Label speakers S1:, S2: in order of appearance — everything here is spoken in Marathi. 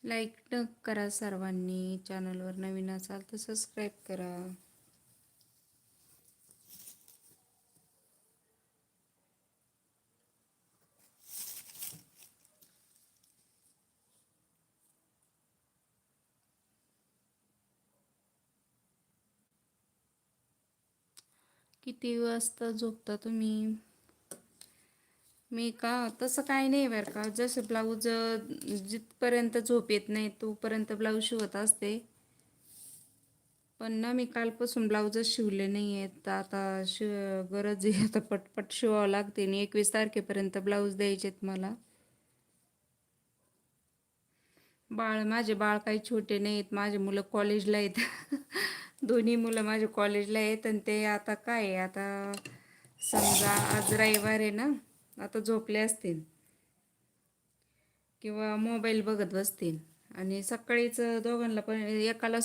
S1: लाईक करा सर्वांनी. चॅनलवर नवीन असाल तर सबस्क्राईब करा. किती वाजता झोपता तुम्ही? मी का तसं काही नाही बरं का. जसं ब्लाऊज जिथपर्यंत झोप येत नाही तोपर्यंत ब्लाऊज शिवत असते. पण ना मी कालपासून ब्लाऊजच शिवले नाही आहेत. आता गरज आहे, आता पटपट शिवावं लागते. आणि 21 तारखेपर्यंत ब्लाऊज द्यायचेत मला. माझे बाळ काही छोटे नाही आहेत. माझे मुलं कॉलेजला आहेत. दोन्ही मुलं माझे कॉलेजला आहेत. आणि ते आता काय आहे, आता समजा आज रविवार आहे ना, आता झोपले असतील किंवा मोबाईल बघत बसतील. आणि सकाळीच दोघांना पण, एकाला